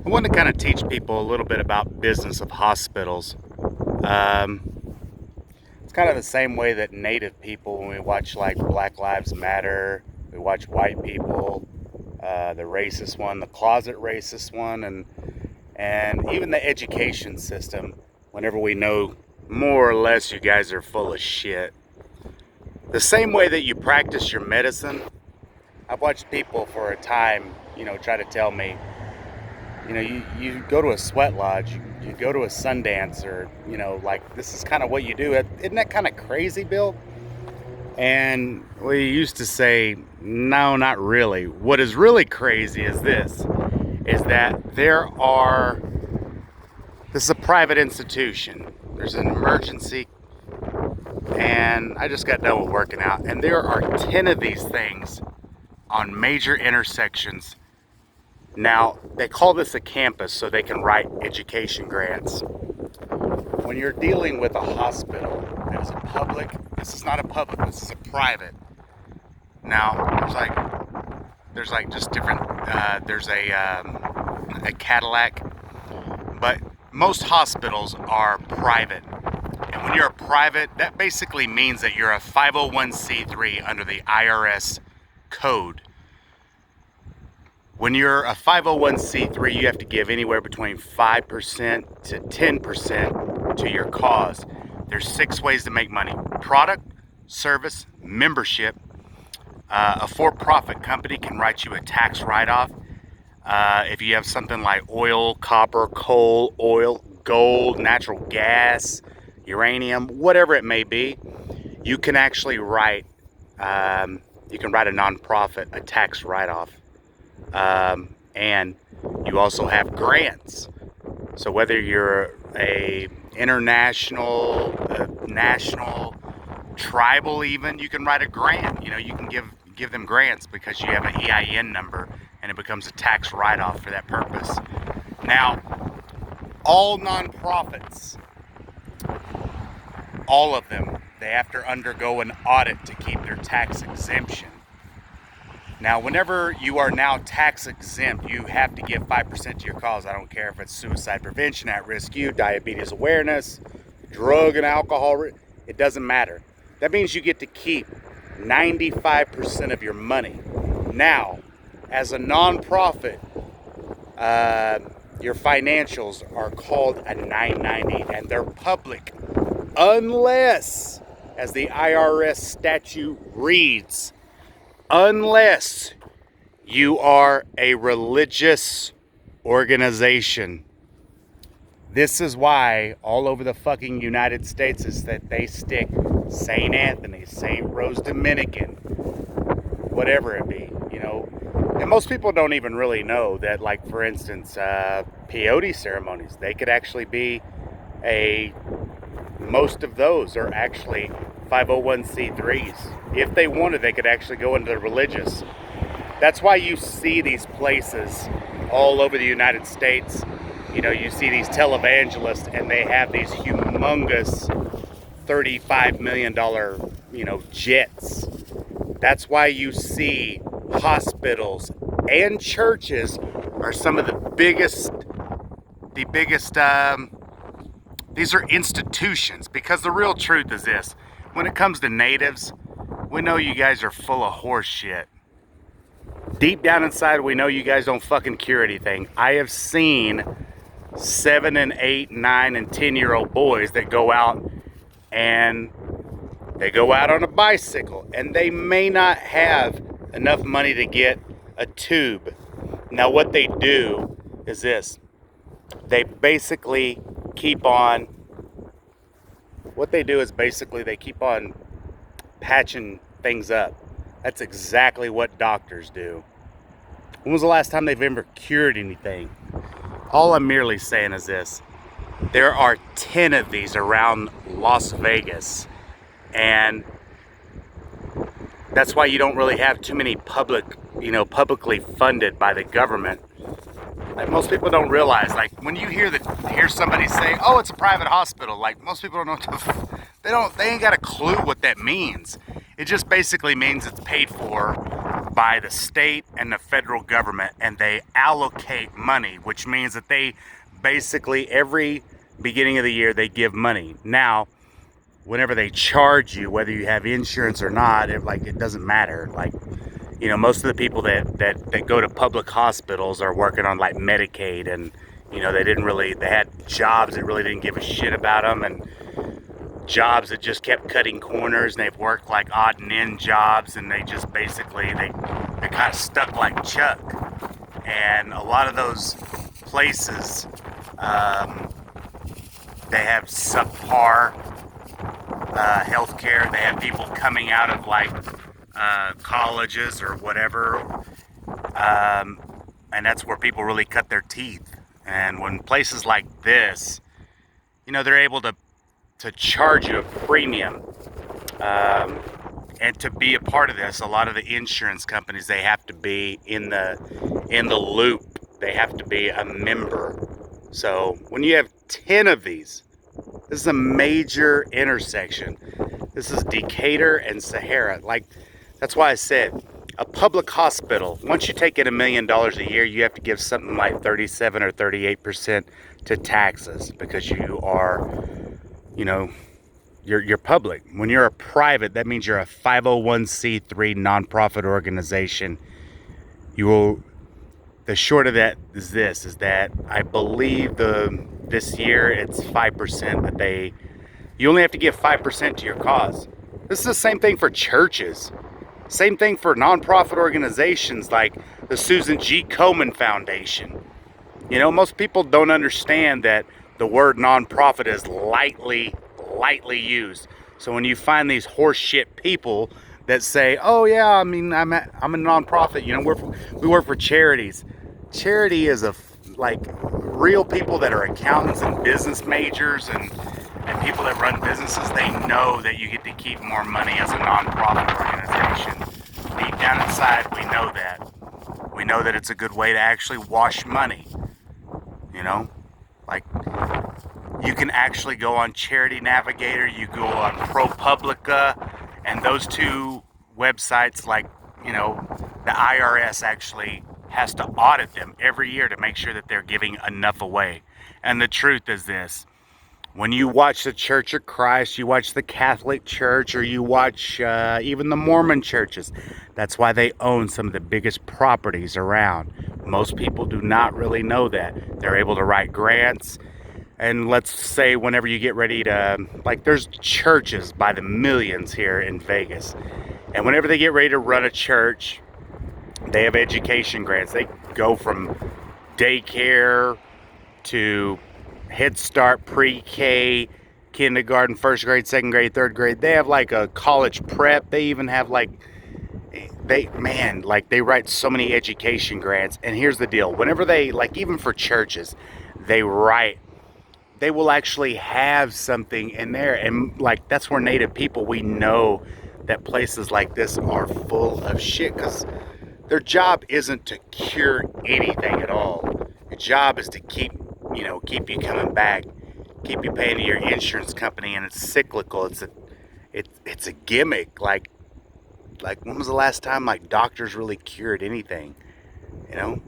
I want to kind of teach people a little bit about business of hospitals. Um, it's kind of the same way that Native people, when we watch like Black Lives Matter, we watch white people, the racist one, the closet racist one, and even the education system. Whenever we know more or less you guys are full of shit. The same way that you practice your medicine, I've watched people for a time, try to tell me, you go to a sweat lodge, you go to a Sundance, or, like this is kind of what you do. Isn't that kind of crazy, Bill? And we used to say, no, not really. What is really crazy is this, is that this is a private institution. There's an emergency, and I just got done with working out, and there are 10 of these things on major intersections. Now, they call this a campus so they can write education grants. When you're dealing with a hospital that is a public, this is not a public, this is a private. Now, there's like just different, there's a Cadillac, but most hospitals are private. And when you're a private, that basically means that you're a 501c3 under the IRS code. When you're a 501c3, you have to give anywhere between 5% to 10% to your cause. There's 6 ways to make money: product, service, membership. A for-profit company can write you a tax write-off. If you have something like oil, copper, coal, oil, gold, natural gas, uranium, whatever it may be, you can actually write a nonprofit a tax write-off. And you also have grants. So whether you're a international, national, tribal even, you can write a grant. You can give them grants because you have an EIN number, and it becomes a tax write-off for that purpose. Now, all nonprofits, all of them, they have to undergo an audit to keep their tax exemption. Now, whenever you are now tax exempt, you have to give 5% to your cause. I don't care if it's suicide prevention, at-risk youth, diabetes awareness, drug and alcohol. It doesn't matter. That means you get to keep 95% of your money. Now, as a nonprofit, your financials are called a 990, and they're public unless, as the IRS statute reads, unless you are a religious organization. This is why all over the fucking United States is that they stick St. Anthony, St. Rose Dominican, whatever it be, And most people don't even really know that, like, for instance, peyote ceremonies, they could actually be most of those are actually 501c3s. If they wanted, they could actually go into the religious. That's why you see these places all over the United States. You see these televangelists, and they have these humongous $35 million, jets. That's why you see hospitals and churches are some of the biggest, these are institutions, because the real truth is this: when it comes to natives, we know you guys are full of horse shit. Deep down inside, we know you guys don't fucking cure anything. I have seen 7 and 8, 9 and 10-year-old boys that go out, and they go out on a bicycle, and they may not have enough money to get a tube. Now what they do is this: they basically keep on patching things up. That's exactly what doctors do. When was the last time they've ever cured anything? All I'm merely saying is this: there are 10 of these around Las Vegas, and that's why you don't really have too many publicly funded by the government. Like, most people don't realize, like, when you hear somebody say, "Oh, it's a private hospital," like, most people don't know they ain't got a clue what that means. It just basically means it's paid for by the state and the federal government, and they allocate money, which means that they basically every beginning of the year they give money. Now, whenever they charge you, whether you have insurance or not, it doesn't matter. Like, you know, most of the people that go to public hospitals are working on like Medicaid, and you know, they had jobs that really didn't give a shit about them, and jobs that just kept cutting corners, and they've worked like odd and end jobs, and they just basically they're kind of stuck like Chuck. And a lot of those places, they have subpar healthcare. They have people coming out of like colleges or whatever, and that's where people really cut their teeth. And when places like this, you know, they're able to charge you a premium, and to be a part of this, a lot of the insurance companies, they have to be in the loop. They have to be a member. So when you have 10 of these, this is a major intersection. This is Decatur and Sahara. Like, that's why I said a public hospital, once you take in $1 million a year, you have to give something like 37 or 38% to taxes, because you are, you know, you're public. When you're a private, that means you're a 501c3 nonprofit organization. The short of that is that I believe this year it's 5% that you only have to give 5% to your cause. This is the same thing for churches. Same thing for nonprofit organizations like the Susan G. Komen Foundation. You know, most people don't understand that the word nonprofit is lightly used. So when you find these horseshit people that say, "Oh yeah, I mean, I'm a nonprofit," you know, we work for charities. Charity is like real people that are accountants and business majors and people that run businesses. They know that you get to keep more money as a nonprofit organization. Deep down inside, we know that. We know that it's a good way to actually wash money. You know, like, you can actually go on Charity Navigator, you go on ProPublica, and those two websites, like, you know, the IRS actually has to audit them every year to make sure that they're giving enough away. And the truth is this: when you watch the Church of Christ, you watch the Catholic Church, or you watch even the Mormon churches, that's why they own some of the biggest properties around. Most people do not really know that. They're able to write grants. And let's say whenever you get ready to, like, there's churches by the millions here in Vegas. And whenever they get ready to run a church, they have education grants. They go from daycare to Head Start, pre-K, kindergarten, first grade, second grade, third grade. They have like a college prep. They even have like, they write so many education grants. And here's the deal: whenever they, like, even for churches, they will actually have something in there. And like, that's where Native people, we know that places like this are full of shit, because their job isn't to cure anything at all. Your job is to keep you coming back, keep you paying to your insurance company, and it's cyclical. It's a gimmick. Like when was the last time like doctors really cured anything? You know,